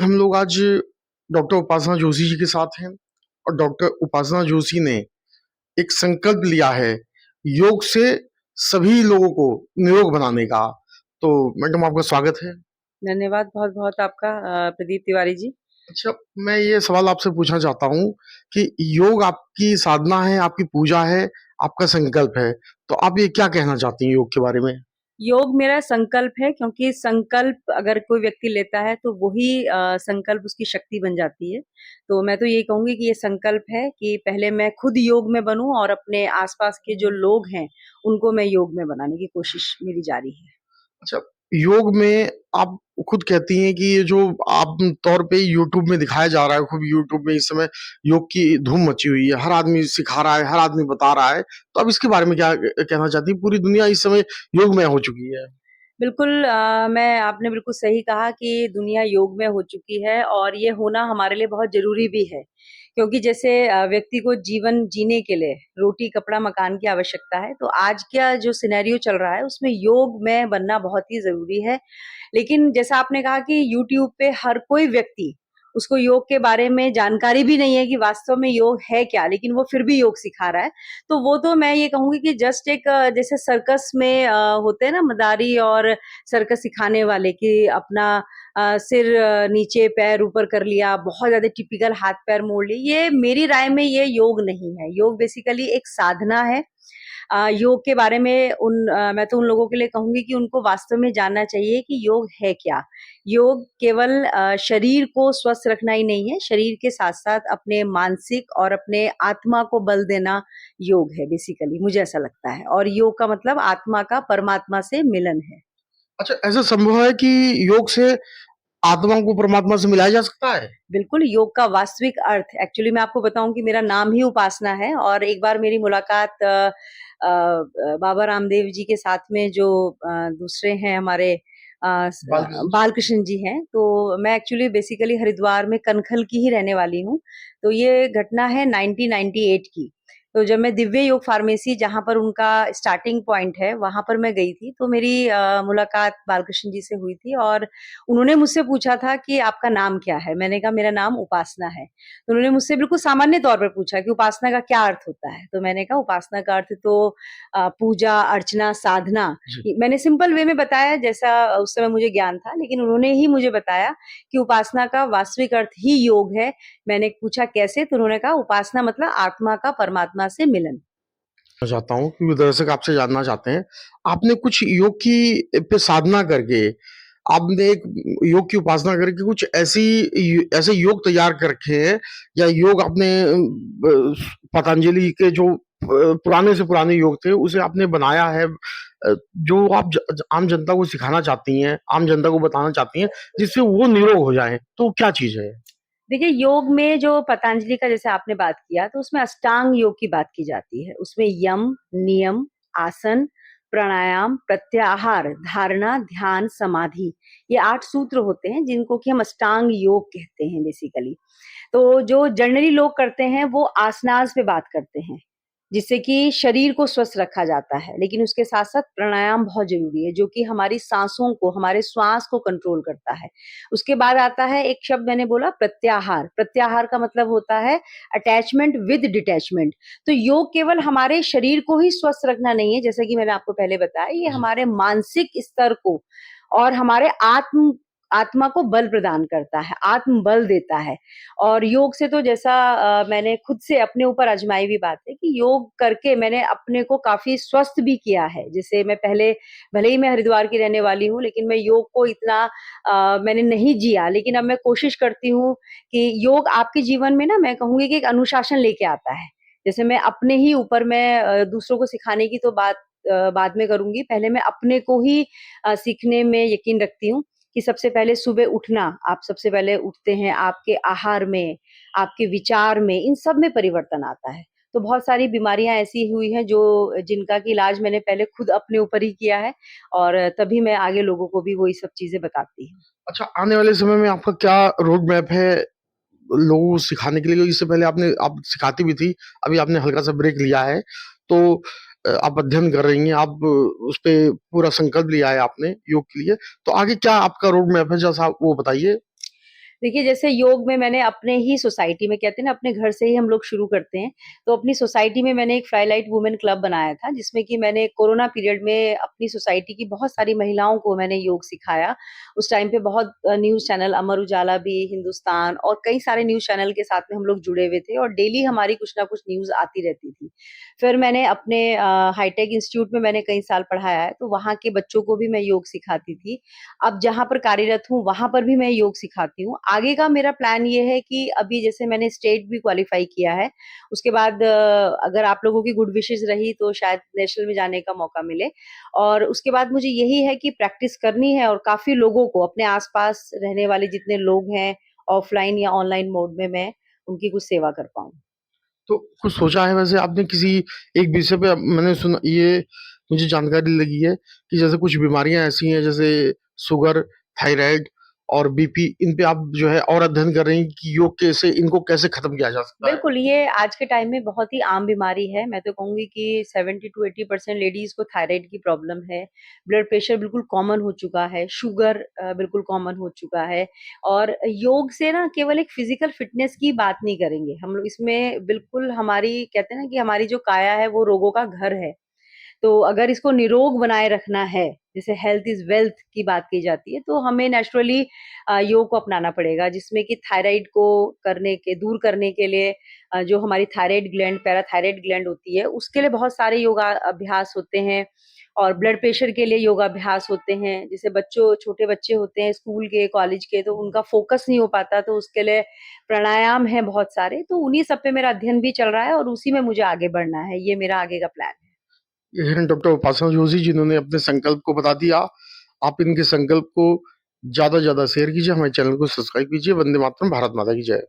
हम लोग आज डॉक्टर उपासना जोशी जी के साथ हैं और डॉक्टर उपासना जोशी ने एक संकल्प लिया है योग से सभी लोगों को निरोग बनाने का। तो मैडम आपका स्वागत है। धन्यवाद बहुत-बहुत आपका प्रदीप तिवारी जी। अच्छा, मैं ये सवाल आपसे पूछना चाहता हूँ कि योग आपकी साधना है, आपकी पूजा है, आपका संकल्प है, तो आप ये क्या कहना चाहती हैं योग के बारे में? योग मेरा संकल्प है क्योंकि संकल्प अगर कोई व्यक्ति लेता है तो वही संकल्प उसकी शक्ति बन जाती है। तो मैं तो यही कहूँगी कि ये संकल्प है कि पहले मैं खुद योग में बनूँ और अपने आस-पास के जो लोग हैं, उनको मैं योग में बनाने की कोशिश मेरी जारी है। अच्छा, योग में आप खुद कहती हैं कि ये जो आम तौर पे यूट्यूब में दिखाया जा रहा है, खूब यूट्यूब में इस समय योग की धूम मची हुई है, हर आदमी सिखा रहा है, हर आदमी बता रहा है, तो आप इसके बारे में क्या कहना चाहती हैं? पूरी दुनिया इस समय योगमय हो चुकी है। बिल्कुल मैं आपने बिल्कुल सही कहा कि दुनिया योग में हो चुकी है और ये होना हमारे लिए बहुत ज़रूरी भी है। क्योंकि जैसे व्यक्ति को जीवन जीने के लिए रोटी, कपड़ा, मकान की आवश्यकता है, तो आज का जो सिनेरियो चल रहा है उसमें योग में बनना बहुत ही ज़रूरी है। लेकिन जैसा आपने कहा कि यूट्यूब पे हर कोई व्यक्ति उसको योग के बारे में जानकारी भी नहीं है कि वास्तव में योग है क्या, लेकिन वो फिर भी योग सिखा रहा है। तो वो तो मैं ये कहूँगी कि जस्ट एक जैसे सर्कस में होते हैं ना मदारी और सर्कस सिखाने वाले कि अपना सिर नीचे पैर ऊपर कर लिया, बहुत ज़्यादा टिपिकल हाथ-पैर मोड़ लिए, ये मेरी राय में ये योग नहीं है। योग बेसिकली एक साधना है। योग के बारे में मैं तो उन लोगों के लिए कहूँगी कि उनको वास्तव में जानना चाहिए कि योग है क्या? योग केवल शरीर को स्वस्थ रखना ही नहीं है, शरीर के साथ-साथ अपने मानसिक और अपने आत्मा को बल देना योग है बेसिकली, मुझे ऐसा लगता है और योग का मतलब आत्मा का परमात्मा से मिलन है। अच्छा, ऐसा संभव है कि योग से आत्मा को परमात्मा से मिलाया जा सकता है? बिल्कुल, योग का वास्तविक अर्थ एक्चुअली मैं आपको बताऊँ कि मेरा नाम ही उपासना है और एक बार मेरी मुलाकात बाबा रामदेव जी के साथ में जो दूसरे हैं हमारे बालकृष्ण जी। बालकृष्ण जी हैं, तो मैं एक्चुअली बेसिकली हरिद्वार में कनखल की ही रहने वाली हूँ। तो ये घटना है 1998 की। तो जब मैं दिव्य योग फार्मेसी जहाँ पर उनका स्टार्टिंग पॉइंट है, वहाँ पर मैं गई थी, तो मेरी मुलाकात बालकृष्ण जी से हुई थी और उन्होंने मुझसे पूछा था कि आपका नाम क्या है? मैंने कहा मेरा नाम उपासना है। तो उन्होंने मुझसे बिल्कुल सामान्य तौर पर पूछा कि उपासना का क्या अर्थ होता है? तो मैंने कहा उपासना का अर्थ तो पूजा, अर्चना, साधना। जी। मैंने सिंपल वे में बताया जैसा उस समय मुझे ज्ञान था, लेकिन उन्होंने ही मुझे बताया कि उपासना का वास्तविक अर्थ ही योग है। मैंने पूछा कैसे? तो उन्होंने कहा उपासना मतलब आत्मा का परमात्मा से मिलन। मैं चाहता हूँ कि दर्शक आपसे जानना चाहते हैं, आपने कुछ योग की पे साधना करके, आपने एक योग की उपासना करके कुछ ऐसे योग तैयार कर रखे हैं या योग आपने पतंजलि के जो पुराने से पुराने योग थे, उसे आपने बनाया है जो आप आम जनता को सिखाना चाहती हैं, आम जनता को बताना चाहती हैं, जिससे वो निरोग हो जाएँ, तो क्या चीज़ है? देखिए, योग में जो पतंजलि का जैसे आपने बात किया, तो उसमें अष्टांग योग की बात की जाती है। उसमें यम, नियम, आसन, प्राणायाम, प्रत्याहार, धारणा, ध्यान, समाधि, ये 8 सूत्र होते हैं, जिनको कि हम अष्टांग योग कहते हैं बेसिकली। तो जो जनरली लोग करते हैं, वो आसनास पे बात करते हैं, जिससे कि शरीर को स्वस्थ रखा जाता है। लेकिन उसके साथ-साथ प्राणायाम बहुत ज़रूरी है, जो कि हमारी साँसों को, हमारे श्वास को कंट्रोल करता है। उसके बाद आता है एक शब्द मैंने बोला प्रत्याहार। प्रत्याहार का मतलब होता है अटैचमेंट विद डिटैचमेंट। तो योग केवल हमारे शरीर को ही स्वस्थ रखना नहीं है, जैसा कि मैंने आपको पहले बताया, ये जी। हमारे मानसिक स्तर को और हमारे आत्मा को बल प्रदान करता है, आत्म बल देता है। और योग से तो जैसा मैंने खुद से अपने ऊपर आज़माई हुई बात है कि योग करके मैंने अपने को काफ़ी स्वस्थ भी किया है। जैसे मैं पहले भले ही मैं हरिद्वार की रहने वाली हूँ, लेकिन मैं योग को इतना मैंने नहीं जिया, लेकिन अब मैं कोशिश करती हूँ कि योग आपके जीवन में ना मैं कहूँगी कि एक अनुशासन लेके आता है। जैसे मैं अपने ही ऊपर मैं दूसरों को सिखाने की तो बात बाद में करूँगी, पहले मैं अपने को ही सीखने में यकीन रखती हूँ कि सबसे पहले सुबह उठना, आप सबसे पहले उठते हैं, आपके आहार में, आपके विचार में, इन सब में परिवर्तन आता है। तो बहुत सारी बीमारियाँ ऐसी हुई हैं जो जिनका कि इलाज मैंने पहले खुद अपने ऊपर ही किया है और तभी मैं आगे लोगों को भी वही सब चीज़ें बताती हूँ। अच्छा, आने वाले समय में आपका क्या रोड मैप है लोगों को सिखाने के लिए? क्योंकि इससे पहले आप सिखाती भी थी, अभी आपने हल्का-सा ब्रेक लिया है, तो आप अध्ययन कर रही हैं, आप उसपे पूरा संकल्प लिया है आपने योग के लिए, तो आगे क्या आपका रोड मैप है, ज़रा-सा वो बताइए? देखिए, जैसे योग में मैंने अपने ही सोसाइटी में कहते हैं ना अपने घर से ही हम लोग शुरू करते हैं, तो अपनी सोसाइटी में मैंने एक फ्लाईलाइट वुमेन क्लब बनाया था, जिसमें कि मैंने कोरोना पीरियड में अपनी सोसाइटी की बहुत सारी महिलाओं को मैंने योग सिखाया। उस टाइम पे बहुत न्यूज़ चैनल अमर उजाला भी, हिंदुस्तान और कई सारे न्यूज़ चैनल के साथ में हम लोग जुड़े हुए थे और डेली हमारी कुछ ना कुछ न्यूज़ आती रहती थी। फिर मैंने अपने हाईटेक इंस्टीट्यूट में मैंने कई साल पढ़ाया है, तो वहाँ के बच्चों को भी मैं योग सिखाती थी। अब जहाँ पर कार्यरत हूँ, वहाँ पर भी मैं योग सिखाती हूँ। आगे का मेरा प्लान ये है कि अभी जैसे मैंने स्टेट भी क्वालीफाई किया है, उसके बाद अगर आप लोगों की गुड विशेज़ रही तो शायद नेशनल में जाने का मौका मिले और उसके बाद मुझे यही है कि प्रैक्टिस करनी है और काफ़ी लोगों को अपने आस-पास रहने वाले जितने लोग हैं, ऑफ़लाइन या ऑनलाइन मोड में मैं उनकी कुछ सेवा कर पाऊँ। तो कुछ सोचा है वैसे आपने किसी एक विषय पे? मैंने सुना, ये मुझे जानकारी लगी है कि जैसे कुछ बीमारियां ऐसी हैं जैसे शुगर, थायराइड और बीपी, इन पे आप जो है और अध्ययन कर रही हैं कि योग कैसे इनको कैसे खत्म किया जा सकता है। बिल्कुल, ये आज के टाइम में बहुत ही आम बीमारी है। मैं तो कहूँगी कि 70 टू 80% लेडीज़ को थायराइड की प्रॉब्लम है। ब्लड प्रेशर बिल्कुल कॉमन हो चुका है, शुगर बिल्कुल कॉमन हो चुका है और योग से ना केवल एक फिज़िकल फ़िटनेस की बात नहीं करेंगे। हम लोग इसमें बिल्कुल हमारी कहते हैं ना कि हमारी जो काया है वो रोगों का घर है। तो अगर इसको निरोग बनाए रखना है, जैसे हेल्थ इज़ वेल्थ की बात की जाती है, तो हमें नेचुरली योग को अपनाना पड़ेगा, जिसमें कि थायराइड को दूर करने के लिए जो हमारी थायराइड ग्लैंड, पैराथायराइड ग्लैंड होती है, उसके लिए बहुत सारे योगा अभ्यास होते हैं और ब्लड प्रेशर के लिए योगाभ्यास होते हैं। जैसे छोटे बच्चे होते हैं स्कूल के, कॉलेज के, तो उनका फ़ोकस नहीं हो पाता, तो उसके लिए प्राणायाम हैं बहुत सारे, तो उन्हीं सब पे मेरा अध्ययन भी चल रहा है और उसी में मुझे आगे बढ़ना है। ये मेरा आगे का प्लान है। ये हैं डॉक्टर उपासना जोशी, जिन्होंने अपने संकल्प को बता दिया। आप इनके संकल्प को ज़्यादा से ज़्यादा शेयर कीजिए, हमारे चैनल को सब्सक्राइब कीजिए। वंदे मातरम, भारत माता की जय।